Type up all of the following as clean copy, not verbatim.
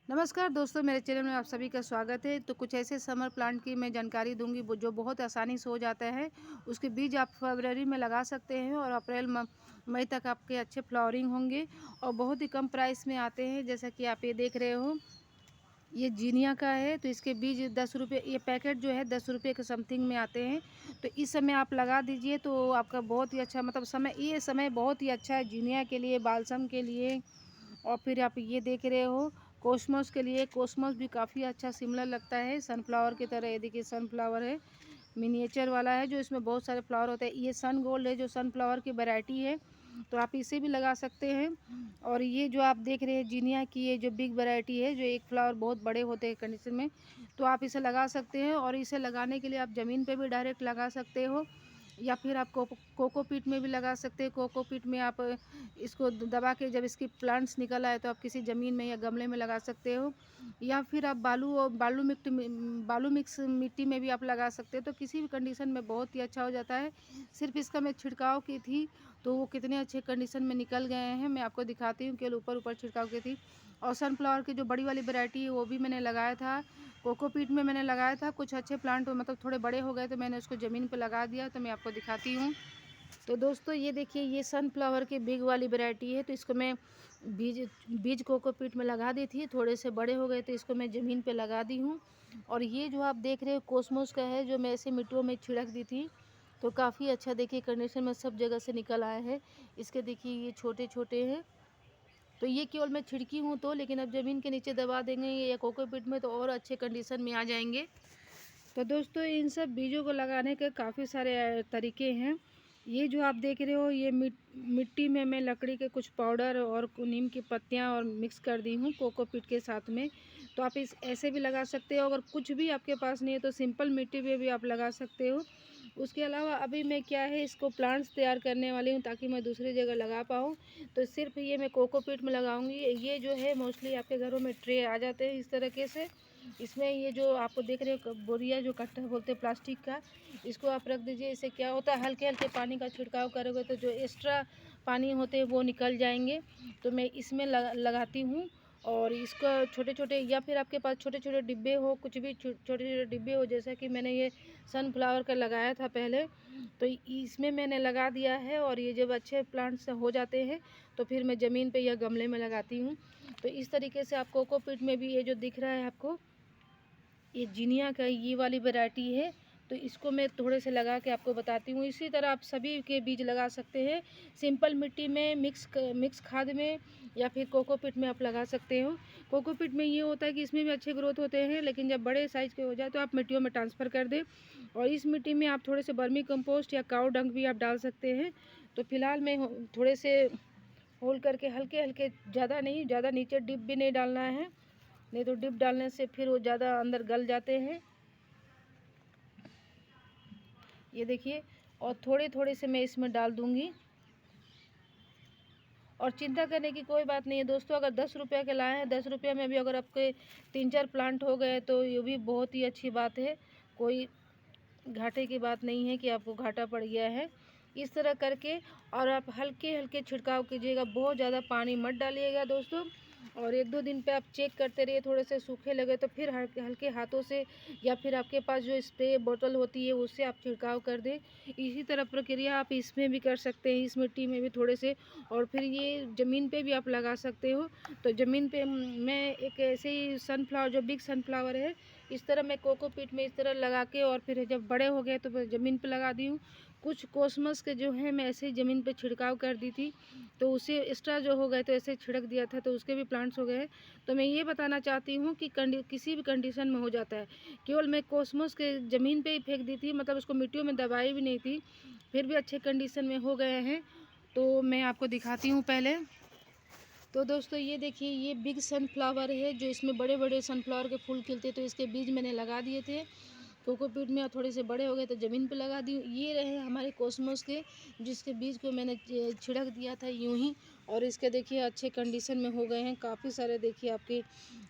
नमस्कार दोस्तों, मेरे चैनल में आप सभी का स्वागत है। तो कुछ ऐसे समर प्लांट की मैं जानकारी दूंगी जो बहुत आसानी से हो जाता है। उसके बीज आप फरवरी में लगा सकते हैं और अप्रैल मई तक आपके अच्छे फ्लावरिंग होंगे और बहुत ही कम प्राइस में आते हैं। जैसा कि आप ये देख रहे हो, ये जीनिया का है। तो इसके बीज 10 रुपये, ये पैकेट जो है 10 रुपये के समथिंग में आते हैं। तो इस समय आप लगा दीजिए तो आपका बहुत ही अच्छा ये समय बहुत ही अच्छा है जीनिया के लिए, बालसम के लिए। और फिर आप ये देख रहे हो कोसमोस के लिए। कोसमोस भी काफ़ी अच्छा सिमिलर लगता है सनफ्लावर की तरह। ये देखिए सनफ्लावर है, मिनिएचर वाला है जो इसमें बहुत सारे फ्लावर होते हैं। ये सन गोल्ड है जो सनफ्लावर की वैरायटी है, तो आप इसे भी लगा सकते हैं। और ये जो आप देख रहे हैं जीनिया की, ये जो बिग वैरायटी है, जो एक फ्लावर बहुत बड़े होते हैं कंडीशन में, तो आप इसे लगा सकते हैं। और इसे लगाने के लिए आप ज़मीन पे भी डायरेक्ट लगा सकते हो या फिर आप कोकोपीट में भी लगा सकते हैं। कोकोपीट में आप इसको दबा के जब इसकी प्लांट्स निकल आए तो आप किसी ज़मीन में या गमले में लगा सकते हो, या फिर आप बालू मिक्स मिट्टी में भी आप लगा सकते हो। तो किसी भी कंडीशन में बहुत ही अच्छा हो जाता है। सिर्फ इसका मैं छिड़काव की थी तो वो कितने अच्छे कंडीशन में निकल गए हैं, मैं आपको दिखाती हूँ। केवल ऊपर ऊपर छिड़काव की थी। और सनफ्लावर की जो बड़ी वाली वैरायटी है वो भी मैंने लगाया था, कोकोपीट में मैंने लगाया था। कुछ अच्छे प्लांट थोड़े बड़े हो गए तो मैंने उसको ज़मीन पर लगा दिया। तो मैं आपको दिखाती हूँ। तो दोस्तों ये देखिए, ये सनफ्लावर की बिग वाली वैरायटी है। तो इसको मैं बीज बीज कोकोपीट में लगा दी थी, थोड़े से बड़े हो गए तो इसको मैं ज़मीन पे लगा दी हूँ। और ये जो आप देख रहे हो कोसमोस का है, जो मैं ऐसे मिट्टियों में छिड़क दी थी तो काफ़ी अच्छा देखिए कंडीशन में सब जगह से निकल आए हैं। इसके देखिए ये छोटे छोटे हैं। तो ये केवल मैं छिड़की हूँ तो, लेकिन अब ज़मीन के नीचे दबा देंगे या कोकोपीट में तो और अच्छे कंडीशन में आ जाएंगे। तो दोस्तों इन सब बीजों को लगाने के काफ़ी सारे तरीके हैं। ये जो आप देख रहे हो, ये मिट्टी में मैं लकड़ी के कुछ पाउडर और नीम की पत्तियां और मिक्स कर दी हूँ कोकोपीट के साथ में। तो आप इस ऐसे भी लगा सकते हो। अगर कुछ भी आपके पास नहीं है तो सिंपल मिट्टी पे भी आप लगा सकते हो। उसके अलावा अभी मैं क्या है, इसको प्लांट्स तैयार करने वाली हूँ ताकि मैं दूसरी जगह लगा पाऊँ। तो सिर्फ ये मैं कोकोपीट में लगाऊंगी। ये जो है मोस्टली आपके घरों में ट्रे आ जाते हैं इस तरीके से। इसमें ये जो आप देख रहे हो बोरिया, जो कट्टा बोलते हैं प्लास्टिक का, इसको आप रख दीजिए। इससे क्या होता है, हल्के हल्के पानी का छिड़काव करोगे तो जो एक्स्ट्रा पानी होते हैं वो निकल जाएंगे। तो मैं इसमें लगाती हूँ। और इसका छोटे छोटे, या फिर आपके पास छोटे छोटे डिब्बे हो, कुछ भी छोटे छोटे डिब्बे हो, जैसा कि मैंने ये सनफ्लावर का लगाया था पहले, तो इसमें मैंने लगा दिया है। और ये जब अच्छे प्लांट्स हो जाते हैं तो फिर मैं ज़मीन पे या गमले में लगाती हूँ। तो इस तरीके से आप कोकोपीट में भी, ये जो दिख रहा है आपको, ये जीनिया का ये वाली वैरायटी है। तो इसको मैं थोड़े से लगा के आपको बताती हूँ। इसी तरह आप सभी के बीज लगा सकते हैं, सिंपल मिट्टी में, मिक्स खाद में, या फिर कोकोपीट में आप लगा सकते हो। कोकोपीट में ये होता है कि इसमें भी अच्छे ग्रोथ होते हैं, लेकिन जब बड़े साइज़ के हो जाए तो आप मिट्टियों में ट्रांसफ़र कर दें। और इस मिट्टी में आप थोड़े से वर्मी कंपोस्ट या काऊ डंग भी आप डाल सकते हैं। तो फिलहाल मैं थोड़े से होल करके हल्के हल्के, ज़्यादा नहीं, ज़्यादा नीचे डिप भी नहीं डालना है, नहीं तो डिप डालने से फिर वो ज़्यादा अंदर गल जाते हैं। ये देखिए, और थोड़े थोड़े से मैं इसमें डाल दूंगी। और चिंता करने की कोई बात नहीं है दोस्तों। अगर 10 रुपये के लाए हैं, 10 रुपये में भी अगर आपके 3-4 प्लांट हो गए तो ये भी बहुत ही अच्छी बात है। कोई घाटे की बात नहीं है कि आपको घाटा पड़ गया है। इस तरह करके, और आप हल्के हल्के छिड़काव कीजिएगा, बहुत ज़्यादा पानी मत डालिएगा दोस्तों। और 1-2 दिन पे आप चेक करते रहिए, थोड़े से सूखे लगे तो फिर हल्के हल्के हाथों से, या फिर आपके पास जो स्प्रे बोतल होती है उससे आप छिड़काव कर दें। इसी तरह प्रक्रिया आप इसमें भी कर सकते हैं, इस मिट्टी में भी थोड़े से। और फिर ये ज़मीन पे भी आप लगा सकते हो। तो ज़मीन पे मैं एक ऐसे ही सनफ्लावर, जो बिग सनफ्लावर है, इस तरह मैं कोकोपीट में इस तरह लगा के, और फिर जब बड़े हो गए तो मैं ज़मीन पे लगा दी हूँ। कुछ कोसमस के जो है मैं ऐसे ही ज़मीन पे छिड़काव कर दी थी, तो उसे एक्स्ट्रा जो हो गए तो ऐसे छिड़क दिया था, तो उसके भी प्लांट्स हो गए। तो मैं ये बताना चाहती हूँ कि किसी भी कंडीशन में हो जाता है। केवल मैं कोसमस के ज़मीन पे ही फेंक दी थी, मतलब उसको मिट्टियों में दबाई भी नहीं थी, फिर भी अच्छे कंडीशन में हो गए हैं। तो मैं आपको दिखाती हूँ पहले। तो दोस्तों ये देखिए, ये बिग सनफ्लावर है, जो इसमें बड़े बड़े सनफ्लावर के फूल खिलते, तो इसके बीज मैंने लगा दिए थे कोकोपीट में, और थोड़े से बड़े हो गए तो ज़मीन पे लगा दी। ये रहे हमारे कोसमोस के, जिसके बीज को मैंने छिड़क दिया था यूं ही। और इसके देखिए अच्छे कंडीशन में हो गए हैं काफ़ी सारे। देखिए आपके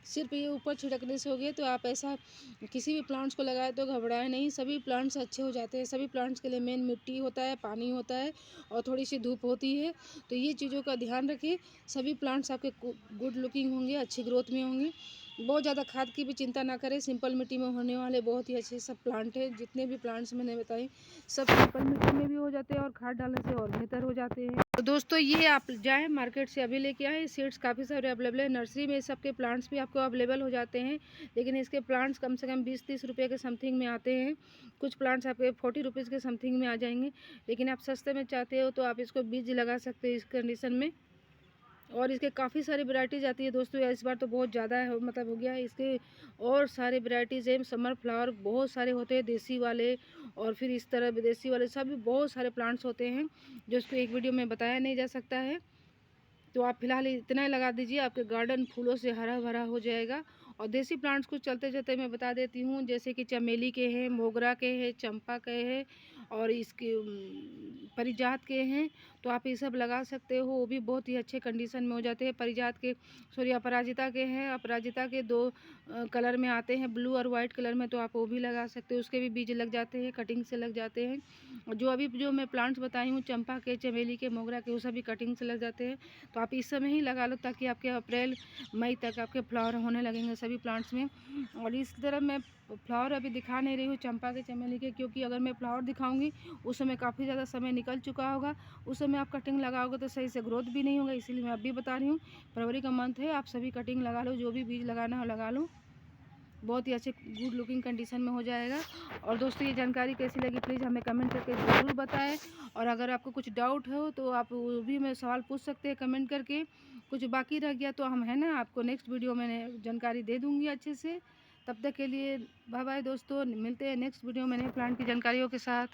सिर्फ ये ऊपर छिड़कने से हो गए। तो आप ऐसा किसी भी प्लांट्स को लगाए तो घबराएं नहीं, सभी प्लांट्स अच्छे हो जाते हैं। सभी प्लांट्स के लिए मेन मिट्टी होता है, पानी होता है, और थोड़ी सी धूप होती है। तो ये चीज़ों का ध्यान रखें, सभी प्लांट्स आपके गुड लुकिंग होंगे, अच्छी ग्रोथ में होंगे। बहुत ज़्यादा खाद की भी चिंता ना करें, सिंपल मिट्टी में होने वाले बहुत ही अच्छे सब प्लांट हैं। जितने भी प्लांट्स मैंने बताए सब सिंपल मिट्टी में भी हो जाते हैं और खाद डालने से और बेहतर हो जाते हैं। तो दोस्तों ये आप जाएँ मार्केट से अभी लेके आएँ, सीड्स काफ़ी सारे अवेलेबल है। नर्सरी में सबके प्लांट्स भी आपको अवेलेबल हो जाते हैं, लेकिन इसके प्लांट्स कम से कम 20-30 रुपये के समथिंग में आते हैं। कुछ प्लांट्स आपके 40 रुपीज़ के समथिंग में आ जाएंगे, लेकिन आप सस्ते में चाहते हो तो आप इसको बीज लगा सकते हो इस कंडीशन में। और इसके काफ़ी सारी वैराइटीज़ आती है दोस्तों, इस बार तो बहुत ज़्यादा है, मतलब हो गया है इसके और सारे वैराइटीज़ हैं। समर फ्लावर बहुत सारे होते हैं, देसी वाले और फिर इस तरह विदेशी वाले, सब बहुत सारे प्लांट्स होते हैं जो इसको एक वीडियो में बताया नहीं जा सकता है। तो आप फिलहाल इतना ही लगा दीजिए, आपके गार्डन फूलों से हरा भरा हो जाएगा। और देसी प्लांट्स कुछ चलते चलते मैं बता देती हूँ, जैसे कि चमेली के हैं, मोगरा के हैं, चंपा के हैं और इसके पारिजात के हैं। तो आप ये सब लगा सकते हो, वो भी बहुत ही अच्छे कंडीशन में हो जाते हैं। पारिजात के सॉरी अपराजिता के हैं, अपराजिता के 2 कलर में आते हैं, ब्लू और वाइट कलर में, तो आप वो भी लगा सकते हो। उसके भी बीज लग जाते हैं, कटिंग से लग जाते हैं। और जो मैं प्लांट्स बताई हूँ, चंपा के, चमेली के, मोगरा के, वो सभी कटिंग से लग जाते हैं। तो आप इस समय ही लगा लो ताकि आपके अप्रैल मई तक आपके फ्लावर होने लगेंगे सभी प्लांट्स में। और इस तरह मैं फ्लावर अभी दिखा नहीं रही हूँ चंपा के, चमेली के, क्योंकि अगर मैं फ्लावर दिखाऊंगी उस समय काफ़ी ज़्यादा समय निकल चुका होगा। उस समय आप कटिंग लगाओगे तो सही से ग्रोथ भी नहीं होगा, इसीलिए मैं अभी बता रही हूँ। फरवरी का मंथ है, आप सभी कटिंग लगा लो, जो भी बीज लगाना हो लगा लो, बहुत ही अच्छे गुड लुकिंग कंडीशन में हो जाएगा। और दोस्तों ये जानकारी कैसी लगी प्लीज़ हमें कमेंट करके ज़रूर बताएं। और अगर आपको कुछ डाउट हो तो आप वो भी मैं सवाल पूछ सकते हैं कमेंट करके। कुछ बाकी रह गया तो हम है ना आपको नेक्स्ट वीडियो में जानकारी दे दूँगी अच्छे से। तब तक के लिए बाय बाय दोस्तों, मिलते हैं नेक्स्ट वीडियो में नए प्लांट की जानकारियों के साथ।